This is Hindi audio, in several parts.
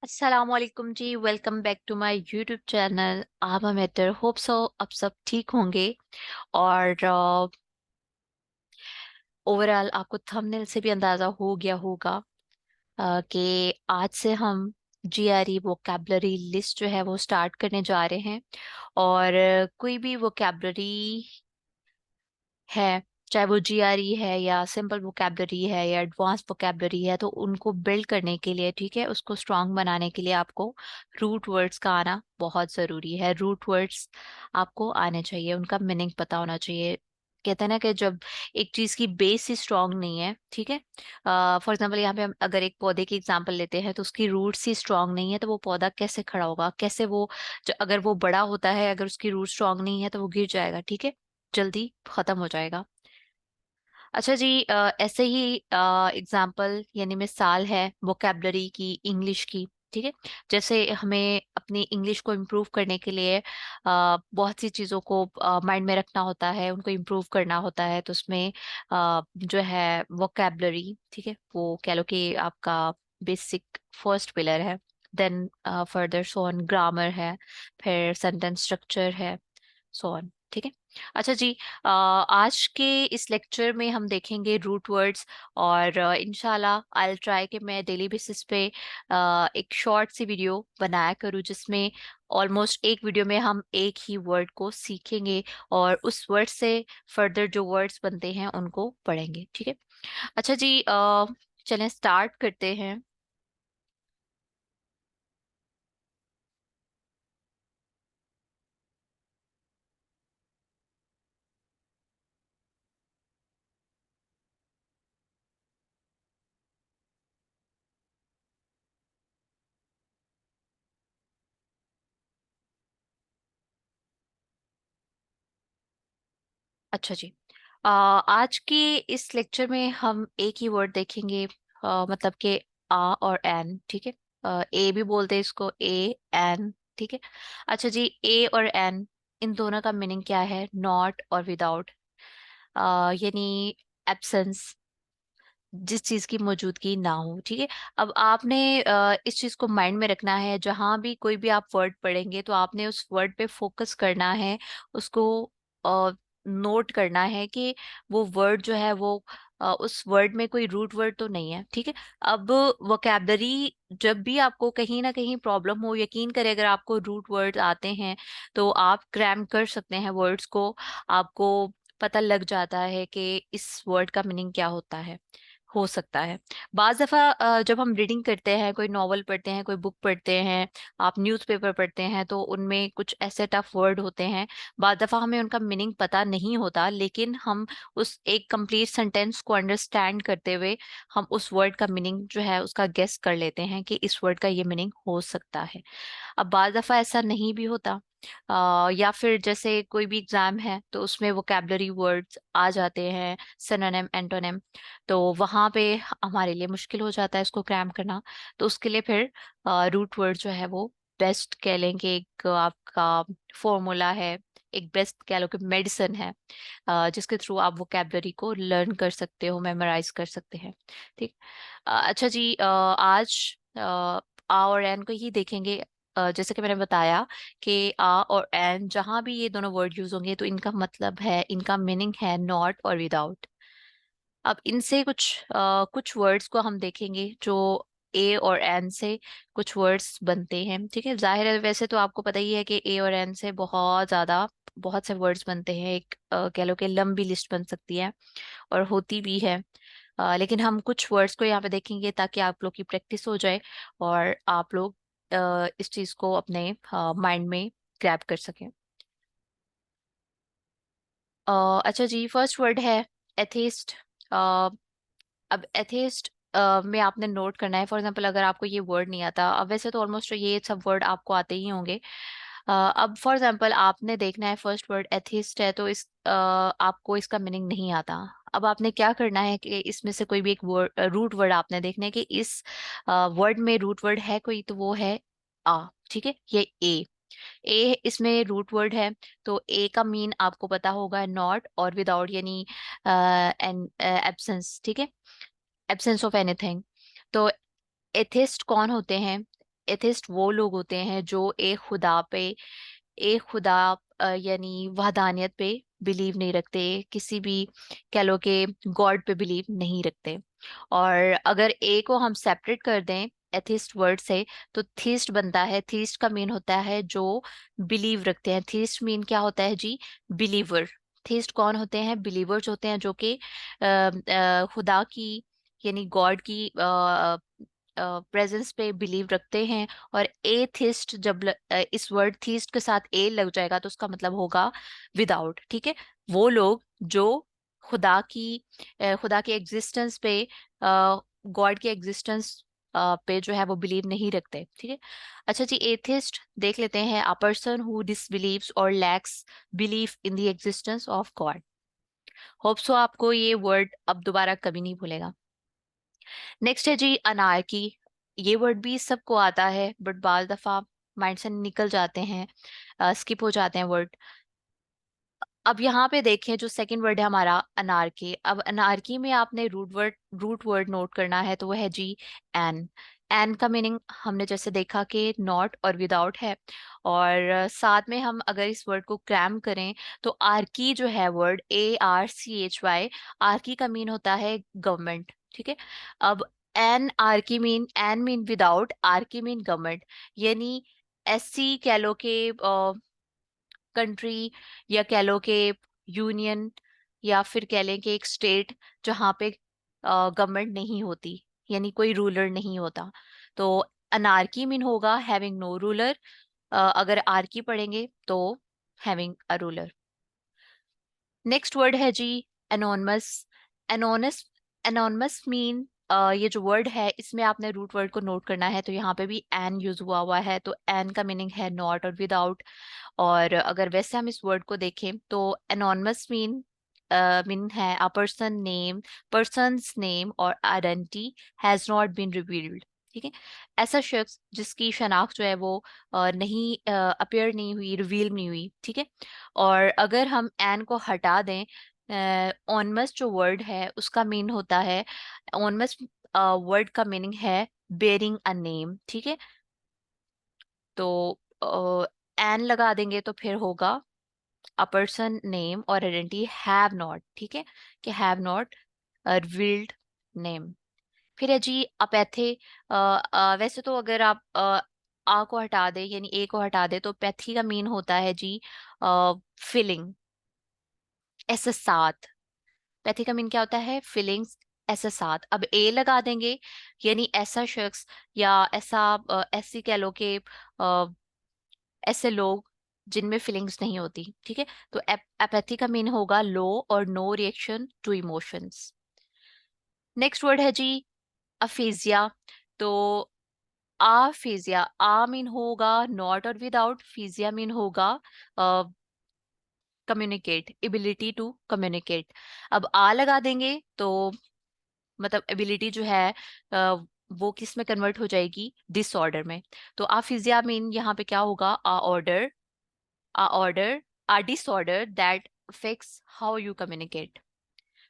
अस्सलामुअलैकुम जी। Welcome back to my YouTube channel. आप बेटर होप सो अब सब ठीक होंगे। और ओवरऑल आपको थंबनेल से भी अंदाज़ा हो गया होगा कि आज से हम जीआरई वोकैबलरी लिस्ट जो है वो स्टार्ट करने जा रहे हैं। और कोई भी वोकैबलरी है, चाहे वो जीआरई है या सिंपल वोकैबलरी है या एडवांस वोकैबलरी है, तो उनको बिल्ड करने के लिए, ठीक है, उसको स्ट्रांग बनाने के लिए आपको रूट वर्ड्स का आना बहुत ज़रूरी है। रूट वर्ड्स आपको आने चाहिए, उनका मीनिंग पता होना चाहिए। कहते हैं ना कि जब एक चीज़ की बेस ही स्ट्रांग नहीं है, ठीक है, फॉर एग्जांपल यहाँ पे हम अगर एक पौधे की एग्जांपल लेते हैं तो उसकी रूट्स ही स्ट्रांग नहीं है, तो वो पौधा कैसे खड़ा होगा, कैसे वो अगर वो बड़ा होता है, अगर उसकी रूट स्ट्रांग नहीं है तो वो गिर जाएगा, ठीक है, जल्दी खत्म हो जाएगा। अच्छा जी, ऐसे ही एग्जाम्पल यानी मिसाल है वोकेबलरी की, इंग्लिश की, ठीक है। जैसे हमें अपनी इंग्लिश को इम्प्रूव करने के लिए बहुत सी चीज़ों को माइंड में रखना होता है, उनको इम्प्रूव करना होता है, तो उसमें जो है वोकेबलरी, ठीक है, वो कह लो कि आपका बेसिक फर्स्ट पिलर है। Then further so on grammar है, फिर सेंटेंस स्ट्रक्चर है, सो ऑन, ठीक है। अच्छा जी, आज के इस लेक्चर में हम देखेंगे रूट वर्ड्स। और इंशाल्लाह आई ट्राई कि मैं डेली बेसिस पे एक शॉर्ट सी वीडियो बनाया करूँ, जिसमें ऑलमोस्ट एक वीडियो में हम एक ही वर्ड को सीखेंगे और उस वर्ड से फर्दर जो वर्ड्स बनते हैं उनको पढ़ेंगे, ठीक है। अच्छा जी, चलें स्टार्ट करते हैं। अच्छा जी, आज के इस लेक्चर में हम एक ही वर्ड देखेंगे, मतलब कि आ और एन, ठीक है। ए भी बोलते हैं इसको, ए एन, ठीक है। अच्छा जी, ए और एन, इन दोनों का मीनिंग क्या है? नॉट और विदाउट, यानी एब्सेंस, जिस चीज की मौजूदगी ना हो, ठीक है। अब आपने इस चीज को माइंड में रखना है, जहां भी कोई भी आप वर्ड पढ़ेंगे तो आपने उस वर्ड पे फोकस करना है, उसको नोट करना है कि वो वर्ड जो है वो उस वर्ड में कोई रूट वर्ड तो नहीं है, ठीक है। अब वोकैबलरी, जब भी आपको कहीं ना कहीं प्रॉब्लम हो, यकीन करें अगर आपको रूट वर्ड आते हैं तो आप क्रैम कर सकते हैं वर्ड्स को। आपको पता लग जाता है कि इस वर्ड का मीनिंग क्या होता है, हो सकता है। बाज दफा जब हम रीडिंग करते हैं, कोई नॉवल पढ़ते हैं, कोई बुक पढ़ते हैं, आप न्यूज़पेपर पढ़ते हैं, तो उनमें कुछ ऐसे टफ वर्ड होते हैं, बाज दफा हमें उनका मीनिंग पता नहीं होता, लेकिन हम उस एक कंप्लीट सेंटेंस को अंडरस्टैंड करते हुए हम उस वर्ड का मीनिंग जो है उसका गेस कर लेते हैं कि इस वर्ड का ये मीनिंग हो सकता है। अब बाज दफा ऐसा नहीं भी होता, या फिर जैसे कोई भी एग्जाम है तो उसमें वोकैबलरी वर्ड्स आ जाते हैं, सिनोनिम एंटोनिम, तो वहां पे हमारे लिए मुश्किल हो जाता है इसको क्रैम करना। तो उसके लिए फिर रूट वर्ड जो है वो बेस्ट कह लें कि एक आपका फॉर्मूला है, एक बेस्ट कह लो कि मेडिसिन है, जिसके थ्रू आप वोकैबलरी को लर्न कर सकते हो, मेमोराइज कर सकते हैं, ठीक। अच्छा जी, आज आ और एन को ही देखेंगे। जैसे कि मैंने बताया कि आ और एन जहां भी ये दोनों वर्ड यूज होंगे तो इनका मतलब है, इनका मीनिंग है नॉट और विदाउट। अब इनसे कुछ वर्ड्स को हम देखेंगे जो ए और एन से कुछ वर्ड्स बनते हैं, ठीक है। जाहिर है, वैसे तो आपको पता ही है कि ए और एन से बहुत ज्यादा, बहुत से वर्ड्स बनते हैं, एक कह लो कि लंबी लिस्ट बन सकती है और होती भी है। लेकिन हम कुछ वर्ड्स को यहाँ पे देखेंगे ताकि आप लोग की प्रैक्टिस हो जाए और आप लोग इस चीज को अपने माइंड में ग्रैब कर सकें। अच्छा जी, फर्स्ट वर्ड है एथिस्ट। अब एथिस्ट में आपने नोट करना है, फॉर एग्जांपल अगर आपको ये वर्ड नहीं आता, अब वैसे तो ऑलमोस्ट ये सब वर्ड आपको आते ही होंगे। अब फॉर एग्जांपल आपने देखना है फर्स्ट वर्ड एथिस्ट है, तो आपको इसका मीनिंग नहीं आता। अब आपने क्या करना है कि इसमें से कोई भी एक वर्ड, रूट वर्ड आपने देखना है कि इस वर्ड में रूट वर्ड है कोई, तो वो है आ, ठीक है, ये ए इसमें रूट वर्ड है। तो ए का मीन आपको पता होगा नॉट और विदाउट, यानी एन एब्सेंस, ठीक है, एब्सेंस ऑफ एनीथिंग। तो एथिस्ट कौन होते हैं? एथिस्ट वो लोग होते हैं जो एक खुदा यानी वहदानियत पे बिलीव नहीं रखते, किसी भी कह लो के गॉड पे बिलीव नहीं रखते। और अगर ए को हम सेपरेट कर दें एथिस्ट वर्ड से, तो थीस्ट बनता है। थीस्ट का मीन होता है जो बिलीव रखते हैं। थीस्ट मीन क्या होता है जी? बिलीवर। थीस्ट कौन होते हैं? बिलीवर्स होते हैं जो कि खुदा की यानी गॉड की प्रेजेंस पे बिलीव रखते हैं। और एथिस्ट जब इस वर्ड थीस्ट के साथ ए लग जाएगा तो उसका मतलब होगा विदाउट। ठीक है, वो लोग जो खुदा के एग्जिस्टेंस पे, गॉड के एग्जिस्टेंस पे जो है वो बिलीव नहीं रखते। ठीक है, अच्छा जी, एथिस्ट देख लेते हैं। अ पर्सन हु डिसबिलीव्स और lakhs belief in the existence of God. Hope so आपको ये वर्ड अब दोबारा कभी नहीं भूलेगा। नेक्स्ट है जी अनार्की। ये वर्ड भी सबको आता है बट बाल दफा माइंड से निकल जाते हैं, स्किप हो जाते हैं वर्ड। अब यहाँ पे देखें, जो सेकंड वर्ड है हमारा अनार्की। अब अनार्की में आपने रूट वर्ड नोट करना है, तो वो है जी एन। एन का मीनिंग हमने जैसे देखा कि नॉट और विदाउट है। और साथ में हम अगर इस वर्ड को क्रैम करें तो आर्की जो है वर्ड ARCHY, आर्की का मीन होता है गवर्नमेंट। ठीक है, अब N mean without, Archie mean government. यानी ऐसी कह लो के कंट्री, या कह लो कि यूनियन, या फिर कह लें कि एक स्टेट जहाँ पे गवर्नमेंट नहीं होती, यानी कोई रूलर नहीं होता। तो अनार्की मीन होगा हैविंग नो रूलर। अगर आर्की पढ़ेंगे तो having a ruler. Next word है जी एनोनमस। एनोनस एनोनमस मीन, ये जो वर्ड है इसमें आपने रूट वर्ड को नोट करना है। तो यहाँ पे भी एन यूज हुआ है, तो एन का मीनिंग है नॉट और विदाउट। और अगर वैसे हम इस वर्ड को देखें तो एनोनमस मीन है अ पर्सन्स नेम और identity has not been revealed. ठीक है, ऐसा शख्स जिसकी शनाख्त जो है वो नहीं अपेयर नहीं हुई, रिवील नहीं हुई। ठीक है, और अगर हम एन को हटा दें, ऑनमस जो वर्ड है उसका मीन होता है, ऑनमस वर्ड का मीनिंग है बेरिंग अ नेम। ठीक है, तो एन लगा देंगे तो फिर होगा अ पर्सन नेम और आइडेंटिटी हैव नॉट। ठीक है, कि हैव नॉट रिवील्ड नेम। फिर है जी अपैथे। वैसे तो अगर आप आ को हटा दे यानी ए को हटा दे तो पैथी का मीन होता है जी फीलिंग, ऐसे साथ। पैथी का मीन क्या होता है? फीलिंग्स, ऐसे साथ। अब ए लगा देंगे यानी ऐसा शख्स, या ऐसी कह लो कि ऐसे लोग जिनमें फीलिंग्स नहीं होती। ठीक है, तो एपैथी का मीन होगा लो और no reaction to emotions. Next word है जी अफेजिया। तो आफेजिया, आ मीन होगा नॉट और विदाउट, फीजिया मीन होगा कम्युनिकेट, एबिलिटी टू कम्युनिकेट। अब आ लगा देंगे तो मतलब एबिलिटी जो है वो किस में कन्वर्ट हो जाएगी? डिसऑर्डर में। तो आफिजिया मीन यहाँ पे क्या होगा? A order a disorder that affects how you communicate.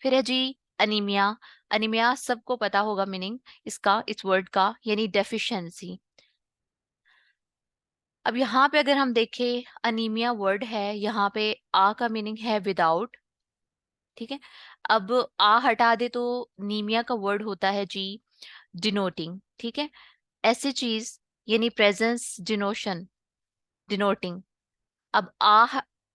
फिर है जी अनीमिया। अनीमिया सबको पता होगा मीनिंग इसका, इस वर्ड का, यानी डेफिशिएंसी। अब यहाँ पे अगर हम देखें, अनीमिया वर्ड है, यहाँ पे आ का मीनिंग है विदाउट। ठीक है, अब आ हटा दे तो नीमिया का वर्ड होता है जी डिनोटिंग। ठीक है, ऐसी चीज यानी प्रेजेंस, डिनोटिंग। अब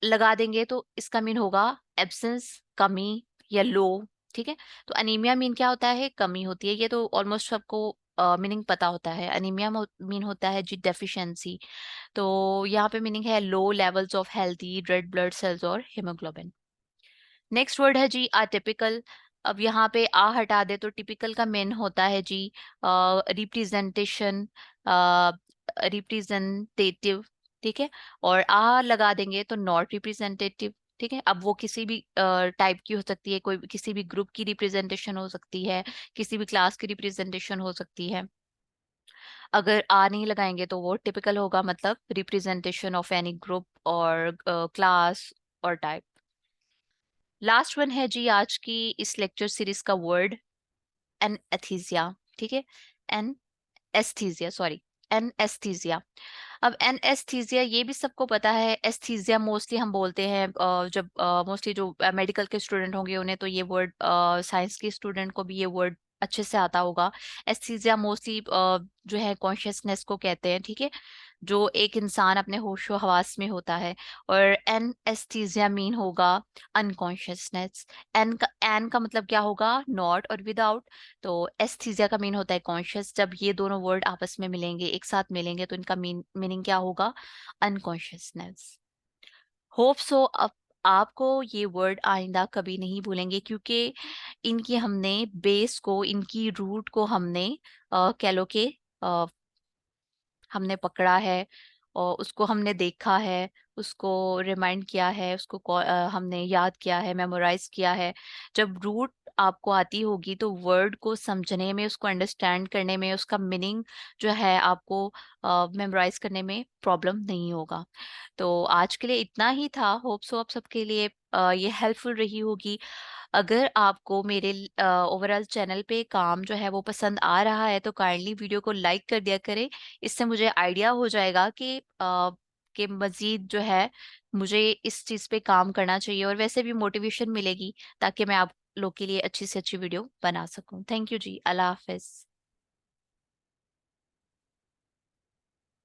लगा देंगे तो इसका मीन होगा एब्सेंस, कमी या लो। ठीक है, तो अनीमिया मीन क्या होता है? कमी होती है। ये तो ऑलमोस्ट सबको मीनिंग पता होता है। अनीमिया मीन होता है जी डेफिशिएंसी। तो यहाँ पे मीनिंग है low levels of healthy red blood cells और हीमोग्लोबिन। नेक्स्ट वर्ड है जी अटिपिकल। अब यहाँ पे आ हटा दे तो टिपिकल का मेन होता है जी रिप्रेजेंटेशन, रिप्रेजेंटेटिव। ठीक है, और आ लगा देंगे तो नॉट रिप्रेजेंटेटिव। ठीक है, अब वो किसी भी टाइप की हो सकती है, कोई किसी भी ग्रुप की रिप्रेजेंटेशन हो सकती है, किसी भी क्लास की रिप्रेजेंटेशन हो सकती है। अगर आ नहीं लगाएंगे तो वो टिपिकल होगा, मतलब रिप्रेजेंटेशन ऑफ एनी ग्रुप और क्लास और टाइप। लास्ट वन है जी आज की इस लेक्चर सीरीज का वर्ड एन एथीजिया। ठीक है, एन एस्थीजिया, सॉरी। एनेस्थीसिया। अब एनेस्थीसिया ये भी सबको पता है, एस्थीसिया मोस्टली हम बोलते हैं जब मोस्टली जो मेडिकल के स्टूडेंट होंगे उन्हें तो ये वर्ड, साइंस के स्टूडेंट को भी ये वर्ड अच्छे से आता होगा। एस्थीसिया मोस्टली जो है कॉन्शियसनेस को कहते हैं, ठीक है, जो एक इंसान अपने होशो हवास में होता है। और एनेस्थीसिया मीन होगा अनकॉन्शियसनेस। एन का मतलब क्या होगा, नॉट और विदाउट। तो एस्थीसिया का मीन होता है कॉन्शियस। जब ये दोनों वर्ड आपस में मिलेंगे, एक साथ मिलेंगे, तो इनका मीनिंग क्या होगा, अनकॉन्शियसनेस। होप सो अब आपको ये वर्ड आइंदा कभी नहीं भूलेंगे, क्योंकि इनकी हमने बेस को, इनकी रूट को हमने कह लो कि हमने पकड़ा है, और उसको हमने देखा है, उसको रिमाइंड किया है, उसको हमने याद किया है, मेमोराइज किया है। जब रूट आपको आती होगी तो वर्ड को समझने में, उसको अंडरस्टैंड करने में, उसका मीनिंग जो है आपको मेमोराइज करने में प्रॉब्लम नहीं होगा। तो आज के लिए इतना ही था। होप सो आप सबके लिए ये हेल्पफुल रही होगी। अगर आपको मेरे ओवरऑल चैनल पे काम जो है वो पसंद आ रहा है तो काइंडली वीडियो को लाइक कर दिया करें। इससे मुझे आइडिया हो जाएगा कि मजीद जो है मुझे इस चीज़ पे काम करना चाहिए, और वैसे भी मोटिवेशन मिलेगी ताकि मैं आप लोग के लिए अच्छी से अच्छी वीडियो बना सकूं। थैंक यू जी, अल्लाह हाफिज।